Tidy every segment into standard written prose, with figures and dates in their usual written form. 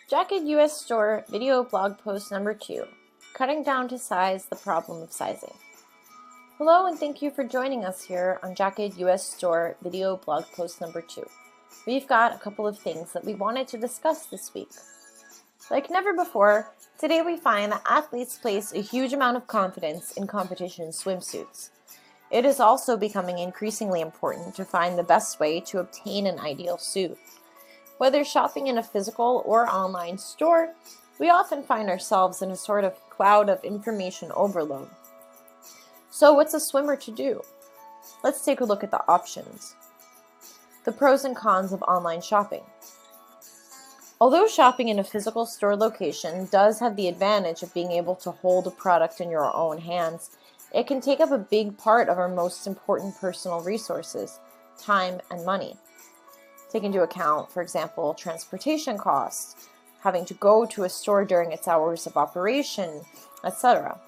Jacket US Store video blog post number 2, Cutting Down to Size, the Problem of Sizing. Hello and thank you for joining us here on Jacket US Store video blog post number 2. We've got a couple of things that we wanted to discuss this week. Like never before, today we find that athletes place a huge amount of confidence in competition swimsuits. It is also becoming increasingly important to find the best way to obtain an ideal suit. Whether shopping in a physical or online store, we often find ourselves in a sort of cloud of information overload. So what's a swimmer to do? Let's take a look at the options. The pros and cons of online shopping. Although shopping in a physical store location does have the advantage of being able to hold a product in your own hands, it can take up a big part of our most important personal resources, time and money. Take into account, for example, transportation costs, having to go to a store during its hours of operation, etc.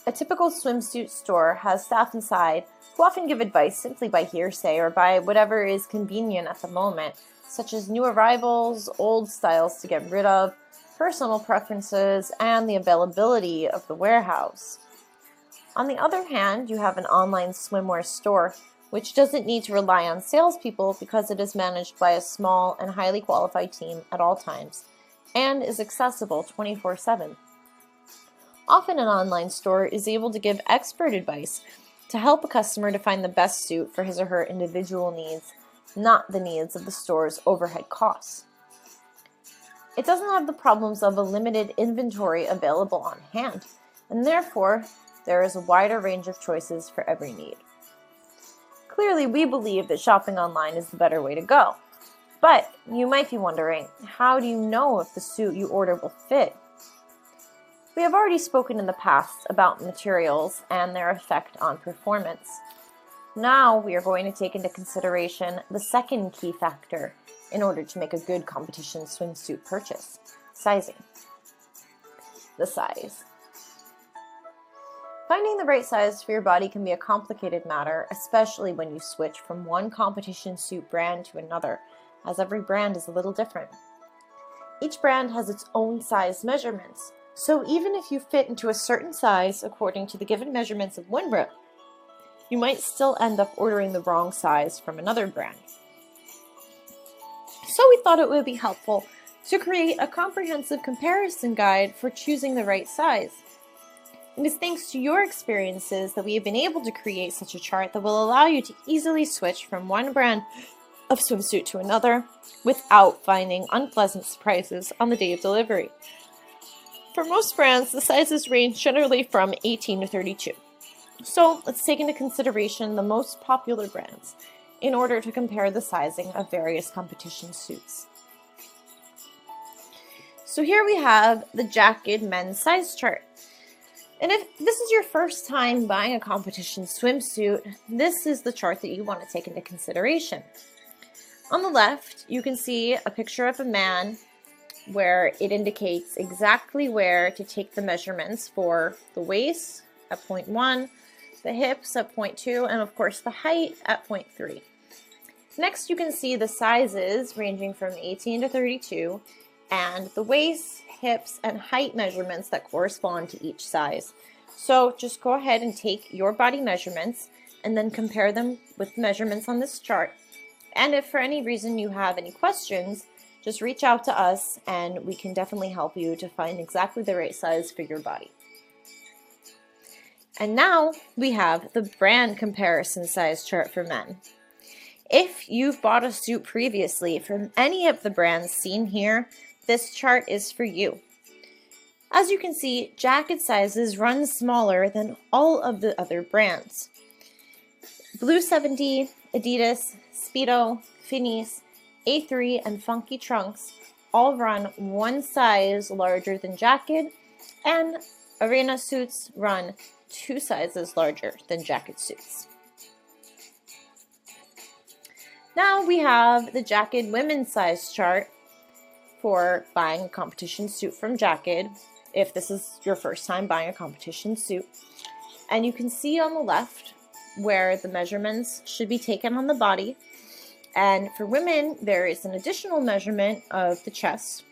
A typical swimsuit store has staff inside who often give advice simply by hearsay or by whatever is convenient at the moment, such as new arrivals, old styles to get rid of, personal preferences, and the availability of the warehouse. On the other hand, you have an online swimwear store which doesn't need to rely on salespeople because it is managed by a small and highly qualified team at all times, and is accessible 24/7. Often an online store is able to give expert advice to help a customer to find the best suit for his or her individual needs, not the needs of the store's overhead costs. It doesn't have the problems of a limited inventory available on hand, and therefore there is a wider range of choices for every need. Clearly, we believe that shopping online is the better way to go. But you might be wondering, how do you know if the suit you order will fit? We have already spoken in the past about materials and their effect on performance. Now we are going to take into consideration the second key factor in order to make a good competition swimsuit purchase: sizing. The size. Finding the right size for your body can be a complicated matter, especially when you switch from one competition suit brand to another, as every brand is a little different. Each brand has its own size measurements, so even if you fit into a certain size according to the given measurements of one brand, you might still end up ordering the wrong size from another brand. So we thought it would be helpful to create a comprehensive comparison guide for choosing the right size. It is thanks to your experiences that we have been able to create such a chart that will allow you to easily switch from one brand of swimsuit to another without finding unpleasant surprises on the day of delivery. For most brands, the sizes range generally from 18 to 32. So let's take into consideration the most popular brands in order to compare the sizing of various competition suits. So here we have the Jacket men's size chart. And if this is your first time buying a competition swimsuit, this is the chart that you want to take into consideration. On the left, you can see a picture of a man where it indicates exactly where to take the measurements for the waist at 0.1, the hips at 0.2, and of course the height at 0.3. Next, you can see the sizes ranging from 18 to 32 and the waist, hips, and height measurements that correspond to each size. So just go ahead and take your body measurements and then compare them with measurements on this chart. And if for any reason you have any questions, just reach out to us and we can definitely help you to find exactly the right size for your body. And now we have the brand comparison size chart for men. If you've bought a suit previously from any of the brands seen here, this chart is for you. As you can see, jacket sizes run smaller than all of the other brands. Blue 70, Adidas, Speedo, Finis, A3, and Funky Trunks all run one size larger than Jacket, and Arena suits run 2 sizes larger than Jacket suits. Now we have the Jacket women's size chart for buying a competition suit from Jacket, if this is your first time buying a competition suit. And you can see on the left where the measurements should be taken on the body. And for women, there is an additional measurement of the chest.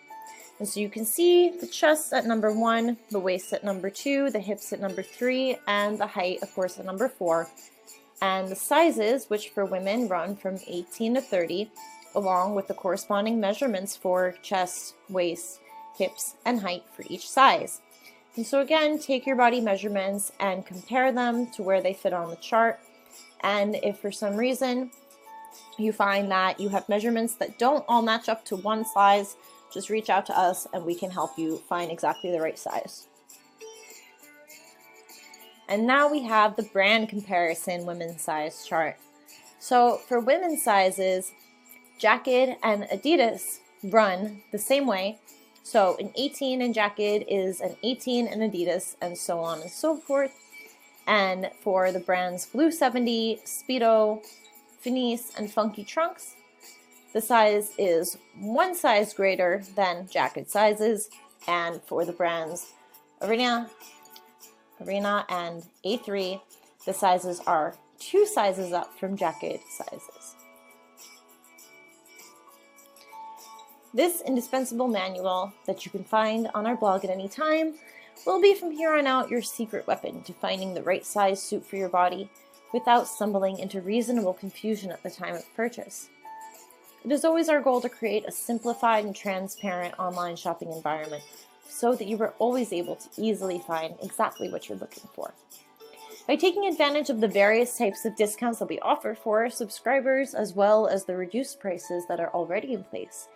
And so you can see the chest at number 1, the waist at number 2, the hips at number 3, and the height, of course, at number 4. And the sizes, which for women run from 18 to 30, along with the corresponding measurements for chest, waist, hips, and height for each size. And so again, take your body measurements and compare them to where they fit on the chart. And if for some reason you find that you have measurements that don't all match up to one size, just reach out to us and we can help you find exactly the right size. And now we have the brand comparison women's size chart. So for women's sizes, Jacket and Adidas run the same way. So an 18 in Jacket is an 18 in Adidas, and so on and so forth. And for the brands Blue 70, Speedo, Finis, and Funky Trunks, the size is one size greater than Jacket sizes. And for the brands Arena and A3, the sizes are 2 sizes up from Jacket sizes. This indispensable manual that you can find on our blog at any time will be from here on out your secret weapon to finding the right size suit for your body without stumbling into reasonable confusion at the time of purchase. It is always our goal to create a simplified and transparent online shopping environment so that you are always able to easily find exactly what you're looking for. By taking advantage of the various types of discounts that we offer for our subscribers, as well as the reduced prices that are already in place,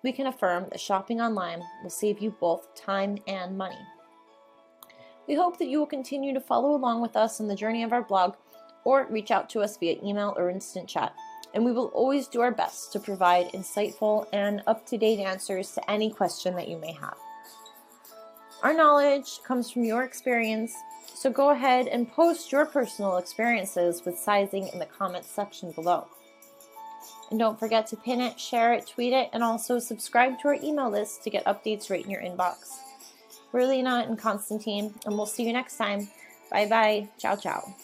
we can affirm that shopping online will save you both time and money. We hope that you will continue to follow along with us on the journey of our blog or reach out to us via email or instant chat, and we will always do our best to provide insightful and up-to-date answers to any question that you may have. Our knowledge comes from your experience, so go ahead and post your personal experiences with sizing in the comments section below. And don't forget to pin it, share it, tweet it, and also subscribe to our email list to get updates right in your inbox. We're Lena and Constantine, and we'll see you next time. Bye bye. Ciao, ciao.